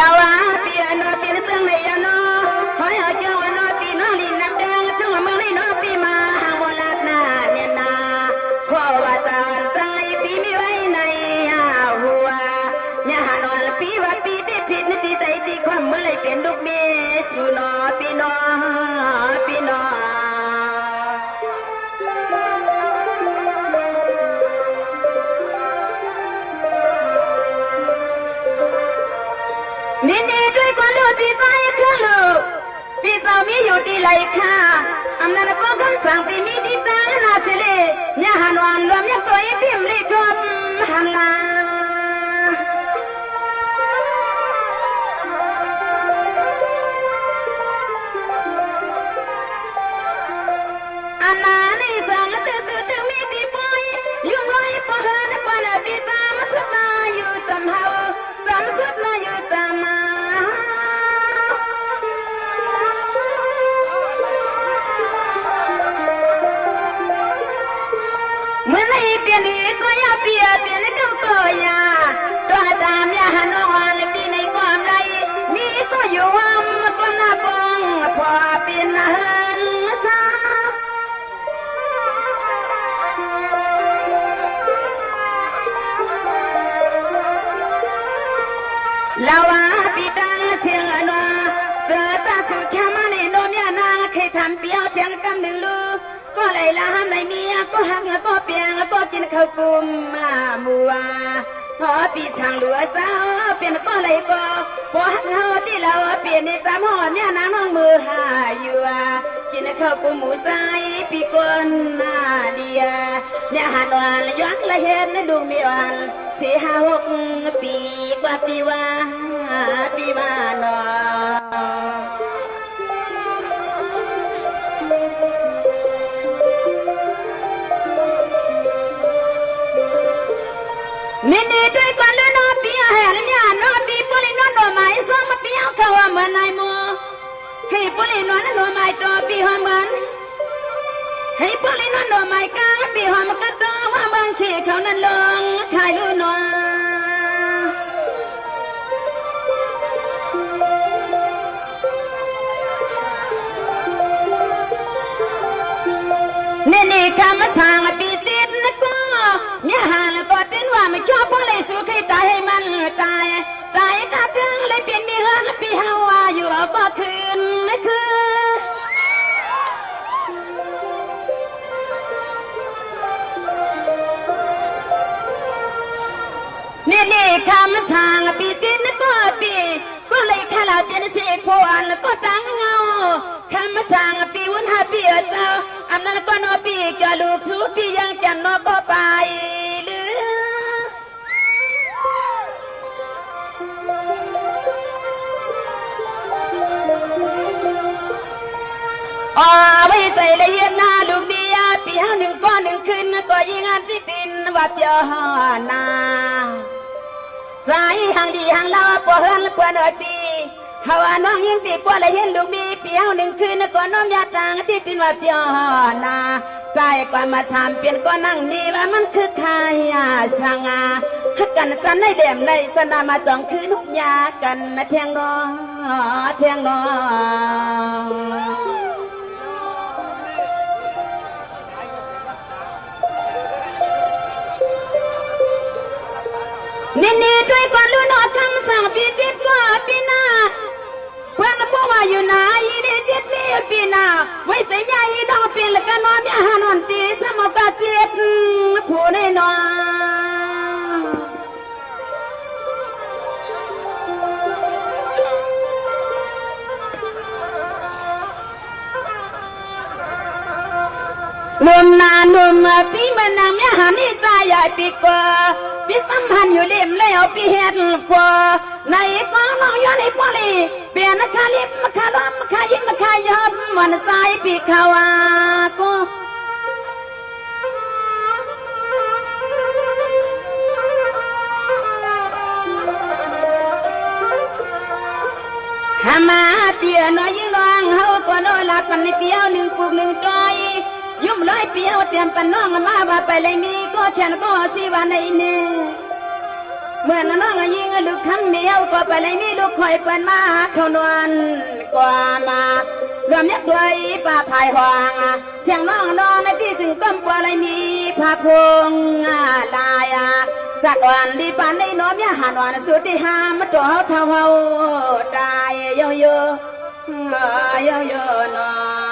เราว่าปีนอปีนซึ่งในยานอหอยเจ้านอปีน้องลินน้ำแดงจังเมืองในนอปีมาหางวลักหน้าเนี่ยนาเพราะว่าตาใจปีมีไว้ในหัวเนี่ยหานอนปีว่าปีที่ผิดนิติใจที่ความเมื่อไรเป็นลูกเมียสุนอปีนอปีนอนี่ด้วยความรู้ปีใจเครื่องลูกปีเจ้ามีอยู่ที่ไรค่ะอำนาจก็คำสั่งปีมีที่ตั้งนาสิเลเนี่ยหันวันรวมยังตัวพิมพ์เลยทบหันลาอันนั้นนี่สั่งจะสื่อถึงมีปีปอยยุ่งลอยพอเหินปนปีตามสบายอยู่จำเฮาจำสุดมาอยู่จำมาเมื่อในเปลี่ยนอีกก็อย่าเปลี่ยนก็อย่าตอนตามอย่าหันอ่อนปีในความไรมีก็อยู่ห้ามก็น่าปองพอเปลี่ยนหันซาลาวาปีดังเสียงนัวเสือตาสุดแค่มาในโนมยานางเคยทำเปียวเสียงกำหนึ่งลูกก็เลยละห้ามในเมียก็หักแล้วก็เปียงแล้วก็กินข้าวกุมมามัวทอปีช่างเหลือเจ้าเปลี่ยนก็เลยก็พอหักเฮาที่เราเปลี่ยนในตามหอเนี่ยนางน้องมือหาอยู่กินข้าวกุมหมูใจปีก้นมาเดียเนี่ยหันวันย้อนละเห็นในดวงมีวัน4-5-6 ปีกว่าปีว่าหนอนี่ด้วยกันแล้วนอปีแห่แล้วมีนอปีปุรินอนไม้ซ้อมมาปีเอาเขาว่าเหมือนนายมัวให้ปุรินอนไม้ตัวปีหัวเหมือนให้ปุรินอนไม้กลางปีหัวมันก็ตัวว่าบางทีเขานั้นลงขายลูนอนี่คำสั่งปีติดนะก็เนี่ยหาแล้วก็เต้นว่าไม่ชอบเพราะเลยสู้ให้ตายให้มันตายกาดึงเลยเปลี่ยนมีเฮือนปีเฮาว่าอยู่ก็คืนไม่คืนนี่คำสั่งปีติดนะก็ปีก็เลยขลาเปลี่ยนเสียพวนแล้วก็ตั้งเงาคำสั่งปีวันหาปีเจ้าอำนาจก็นอปีจะลูกทุกปียังจันนอก็ไปหรือไว้ใจละเอียดนาลูกเดียปีห้าหนึ่งก็หนึ่งคืนก็ยิงอันที่ดินว่าเปียหนาสายหางดีหางเล่าปวดเฮือนปวดหน่อยปีเขาว่าน้องยังตีปวดละเห็นลูกมีเปียวหนึ่งคืนก็น้องยาตังที่ดินว่าเปียหนาใกล้กว่ามาทำเปลี่ยนก็นั่งนี่ว่ามันคือใครช่างฮักกันจันในเด่มในสนามาจองคืนหุบยากันนะเทียงนอนี่ด้วยก่อนรู้นอคำสั่งปีจิตก็ปีหน้าเพื่อนพวกว่าอยู่ไหนได้จิตมีปีหน้าไว้ใจใหญ่ดอกเปลี่ยนแล้วก็นอนยาหานอนตีสมกาจิตผู้ในนอนนุ่มนานุ่มปีมันนางยาหานี่ตายใหญ่ปีกว่าปีสัมพันธ์อยู่เล่มแล้วปีเห็ดกว่าในกองน้องย้อนในปลีเปลี่ยนนักขาลิบมาขาดอมมาขายิ้มมาขายอมมันสายปีขาวกูขามาเปียน้อยยิ่งน้องเฮาก็น้อยหลักปันในเปียวหนึ่งปุกหนึ่งจอยยุ่มร้อยเปียวเตรียมปันน้องมาว่าไปเลยมีก็ฉันก็สิวันในเน่ เมื่อน้องยิงลูกคำเมียวก็ไปเลยมีลูกคอยเปิ้นมาเขานวลกว่ามารวมยักด้วยป่าภายห่างเสียงน้องนอนในที่ถึงต้นปลายมีผาพงลายสักวันดีปานในน้อมยาหันวันสุดที่หามาจ่อเท่าเฮาตายเยอะเยอะนอ